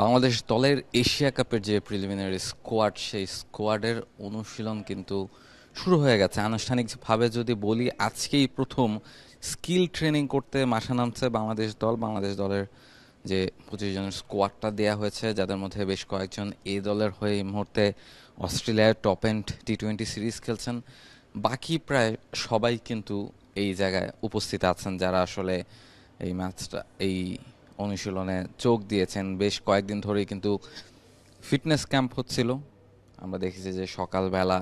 বাংলাদেশ দলের এশিয়া কাপের যে প্রিলিমিনারি স্কোয়াড সেই স্কোয়াডের অনুশীলন কিন্তু শুরু হয়ে গেছে আনুষ্ঠানিকভাবে। যদি বলি আজকেই প্রথম স্কিল ট্রেনিং করতে মাঠে নামছে বাংলাদেশ দল। বাংলাদেশ দলের যে 25 জনের স্কোয়াডটা দেয়া হয়েছে, যাদের মধ্যে বেশ কয়েকজন এই দলের হয়ে এই মুহূর্তে অস্ট্রেলিয়ার টপ এন্ড টি-20 সিরিজ খেলছেন। বাকি প্রায় সবাই কিন্তু এই জায়গায় উপস্থিত আছেন, যারা আসলে এই ম্যাচটা এই অনুশীলনে যোগ দিয়েছেন। বেশ কয়েকদিন ধরেই কিন্তু ফিটনেস ক্যাম্প হচ্ছিল। আমরা দেখেছি যে সকালবেলা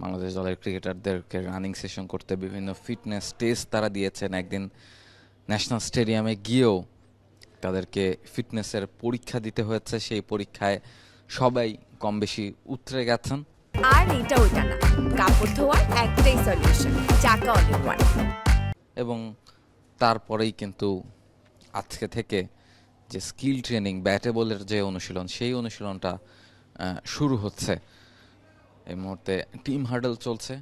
বাংলাদেশ দলের ক্রিকেটারদেরকে রানিং সেশন করতে বিভিন্ন ফিটনেস টেস্ট তারা দিয়েছেন। একদিন ন্যাশনাল স্টেডিয়ামে গিয়েও তাদেরকে ফিটনেসের পরীক্ষা দিতে হয়েছে। সেই পরীক্ষায় সবাই কম বেশি উতরে গেছেন। আর এটা ওইটা না, কাপড় ধোয়ার একটাই সলিউশন, চাকা অল ইন ওয়ান। এবং তারপরেই কিন্তু আজকে থেকে যে স্কিল ট্রেনিং, ব্যাটে বলের যে অনুশীলন, সেই অনুশীলনটা শুরু হচ্ছে। এই মুহূর্তে টিম হার্ডেল চলছে।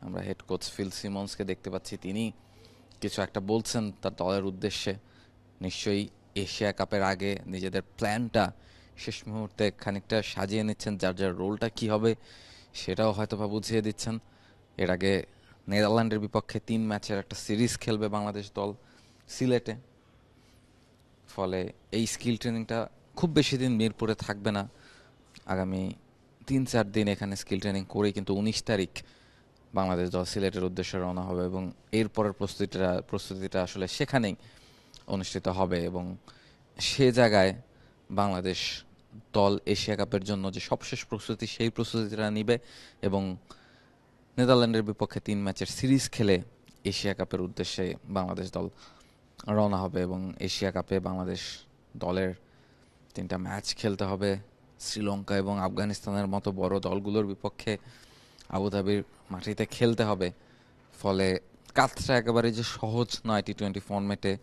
আমরা হেড কোচ ফিল সিমন্সকে দেখতে পাচ্ছি, তিনি কিছু একটা বলছেন তার দলের উদ্দেশ্যে। নিশ্চয়ই এশিয়া কাপের আগে নিজেদের প্ল্যানটা শেষ মুহূর্তে খানিকটা সাজিয়ে নিচ্ছেন, যার যার রোলটা কী হবে সেটাও হয়তো বা বুঝিয়ে দিচ্ছেন। এর আগে নেদারল্যান্ডের বিপক্ষে 3 ম্যাচের একটা সিরিজ খেলবে বাংলাদেশ দল সিলেটে। ফলে এই স্কিল ট্রেনিংটা খুব বেশি দিন মিরপুরে থাকবে না। আগামী 3-4 দিন এখানে স্কিল ট্রেনিং করেই কিন্তু 19 তারিখ বাংলাদেশ দল সিলেটের উদ্দেশ্যে রওনা হবে এবং এরপরের প্রস্তুতিটা আসলে সেখানেই অনুষ্ঠিত হবে। এবং সে জায়গায় বাংলাদেশ দল এশিয়া কাপের জন্য যে সবশেষ প্রস্তুতি, সেই প্রস্তুতিটা নিবে এবং নেদারল্যান্ডের বিপক্ষে 3 ম্যাচের সিরিজ খেলে এশিয়া কাপের উদ্দেশ্যে বাংলাদেশ দল রওনা হবে। এবং এশিয়া কাপে বাংলাদেশ দলের 3টা ম্যাচ খেলতে হবে শ্রীলঙ্কা এবং আফগানিস্তানের মতো বড় দলগুলোর বিপক্ষে আবুধাবির মাটিতে খেলতে হবে। ফলে কাজটা একেবারে যে সহজ নয় টি-20 ফরম্যাটে,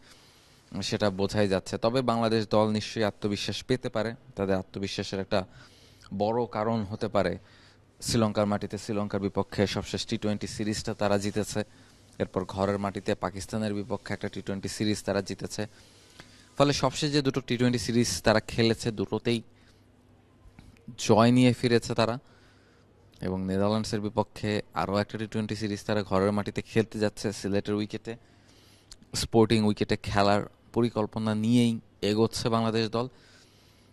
সেটা বোঝাই যাচ্ছে। তবে বাংলাদেশ দল নিশ্চয়ই আত্মবিশ্বাস পেতে পারে। তাদের আত্মবিশ্বাসের একটা বড় কারণ হতে পারে শ্রীলঙ্কার মাটিতে শ্রীলঙ্কার বিপক্ষে সবশেষ টি-20 সিরিজটা তারা জিতেছে। এরপর ঘরের মাটিতে পাকিস্তানের বিপক্ষে একটা টি-20 সিরিজ তারা জিতেছে। ফলে সবশেষ যে দুটো টি-20 সিরিজ তারা খেলেছে, দুটোতেই জয় নিয়ে ফিরেছে তারা। এবং নেদারল্যান্ডসের বিপক্ষে আরও একটা টি-20 সিরিজ তারা ঘরের মাটিতে খেলতে যাচ্ছে সিলেটের উইকেটে, স্পোর্টিং উইকেটে খেলার পরিকল্পনা নিয়েই এগোচ্ছে বাংলাদেশ দল।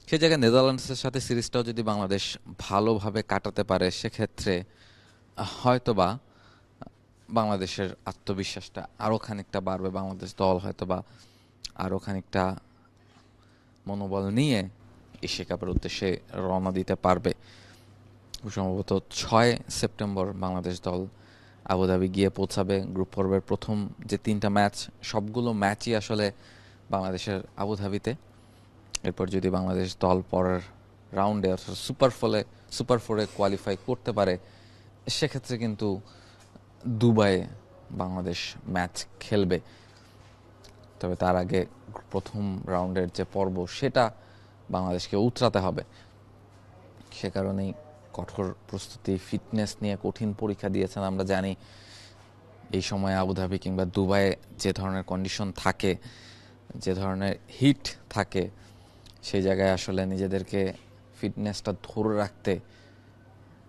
সে জায়গায় নেদারল্যান্ডসের সাথে সিরিজটাও যদি বাংলাদেশ ভালোভাবে কাটাতে পারে, সেক্ষেত্রে হয়তোবা বাংলাদেশের আত্মবিশ্বাসটা আরও খানিকটা বাড়বে। বাংলাদেশ দল হয়তোবা আরও খানিকটা মনোবল নিয়ে এশিয়া কাপের উদ্দেশ্যে রওনা দিতে পারবে। সম্ভবত 6 সেপ্টেম্বর বাংলাদেশ দল আবুধাবি গিয়ে পৌঁছাবে। গ্রুপ পর্বের প্রথম যে 3টা ম্যাচ, সবগুলো ম্যাচই আসলে বাংলাদেশের আবুধাবিতে। এরপর যদি বাংলাদেশ দল পরের রাউন্ডে অর্থাৎ সুপার ফোরে কোয়ালিফাই করতে পারে, সেক্ষেত্রে কিন্তু দুবাইয়ে বাংলাদেশ ম্যাচ খেলবে। তবে তার আগে প্রথম রাউন্ডের যে পর্ব, সেটা বাংলাদেশকে উতরাতে হবে। সে কারণেই কঠোর প্রস্তুতি, ফিটনেস নিয়ে কঠিন পরীক্ষা দিয়েছেন। আমরা জানি এই সময় আবুধাবি কিংবা দুবাইয়ে যে ধরনের কন্ডিশন থাকে, যে ধরনের হিট থাকে, সেই জায়গায় আসলে নিজেদেরকে ফিটনেসটা ধরে রাখতে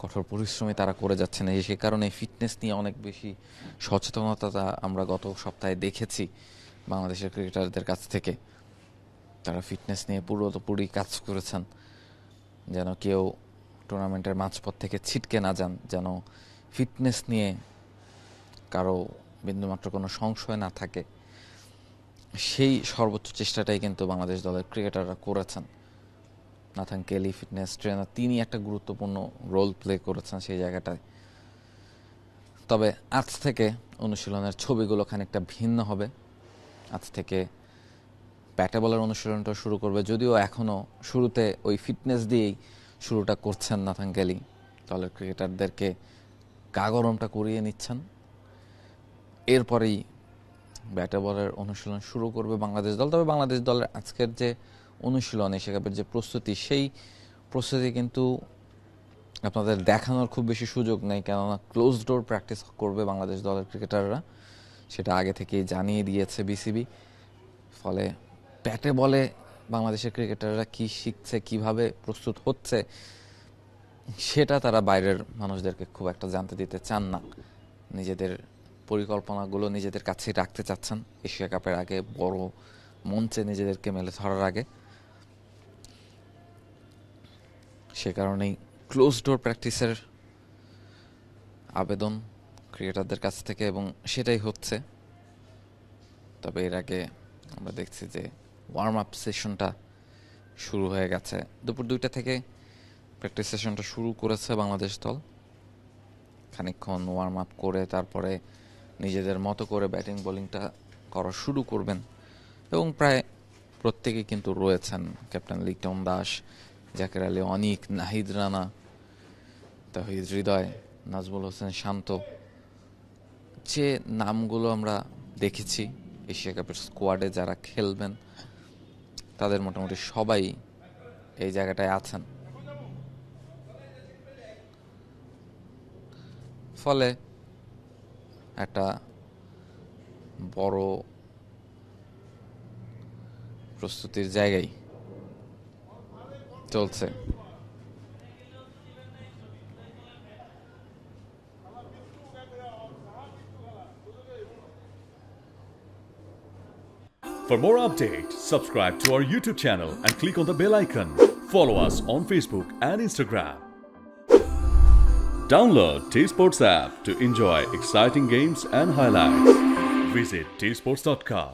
কঠোর পরিশ্রমী তারা করে যাচ্ছে না। সে কারণে ফিটনেস নিয়ে অনেক বেশি সচেতনতা আমরা গত সপ্তাহে দেখেছি বাংলাদেশের ক্রিকেটারদের কাছ থেকে। তারা ফিটনেস নিয়ে পুরোপুরি কাজ করেছেন, যেন কেউ টুর্নামেন্টের মাঝপথ থেকে ছিটকে না যান, যেন ফিটনেস নিয়ে কারো বিন্দুমাত্র কোনো সংশয় না থাকে। সেই সর্বোচ্চ চেষ্টাটাই কিন্তু বাংলাদেশ দলের ক্রিকেটাররা করেছেন। নাথান কেলি ফিটনেস ট্রেনার, তিনি একটা গুরুত্বপূর্ণ রোল প্লে করেছেন সেই জায়গাটায়। তবে আজ থেকে অনুশীলনের ছবিগুলো খানিকটা ভিন্ন হবে। আজ থেকে ব্যাটে বলের অনুশীলনটা শুরু করবে, যদিও এখনও শুরুতে ওই ফিটনেস দিয়েই শুরুটা করছেন নাথান কেলি। দলের ক্রিকেটারদেরকে গা গরমটা করিয়ে নিচ্ছেন। এরপরেই ব্যাটে বলের অনুশীলন শুরু করবে বাংলাদেশ দল। তবে বাংলাদেশ দলের আজকের যে অনুশীলন, এশিয়া কাপের যে প্রস্তুতি, সেই প্রস্তুতি কিন্তু আপনাদের দেখানোর খুব বেশি সুযোগ নেই, কেননা ক্লোজ ডোর প্র্যাকটিস করবে বাংলাদেশ দলের ক্রিকেটাররা, সেটা আগে থেকেই জানিয়ে দিয়েছে বিসিবি। ফলে ব্যাটে বলে বাংলাদেশের ক্রিকেটাররা কি শিখছে, কিভাবে প্রস্তুত হচ্ছে, সেটা তারা বাইরের মানুষদেরকে খুব একটা জানতে দিতে চান না। নিজেদের পরিকল্পনাগুলো নিজেদের কাছেই রাখতে চাচ্ছেন এশিয়া কাপের আগে, বড় মঞ্চে নিজেদেরকে মেলে ধরার আগে। সে কারণেই ক্লোজ ডোর প্র্যাকটিসের আবেদন ক্রিকেটারদের কাছ থেকে, এবং সেটাই হচ্ছে। তবে এর আগে আমরা দেখছি যে ওয়ার্ম আপ সেশনটা শুরু হয়ে গেছে। দুপুর 2টা থেকে প্র্যাকটিস সেশনটা শুরু করেছে বাংলাদেশ দল। খানিকক্ষণ ওয়ার্ম আপ করে তারপরে নিজেদের মতো করে ব্যাটিং বোলিংটা করা শুরু করবেন, এবং প্রায় প্রত্যেকেই কিন্তু রয়েছেন। ক্যাপ্টেন লিটন দাস, জাকের আলী অনিক, নাহিদ রানা, তাহিদ হৃদয়, নাজমুল হোসেন শান্ত, যে নামগুলো আমরা দেখেছি এশিয়া কাপের স্কোয়াডে যারা খেলবেন, তাদের মোটামুটি সবাই এই জায়গাটায় আছেন। ফলে একটা বড় প্রস্তুতির জায়গায় চলছে। For more updates, subscribe to our YouTube channel and click on the bell icon. Follow us on Facebook and Instagram. Download T-Sports app to enjoy exciting games and highlights. Visit tsports.com.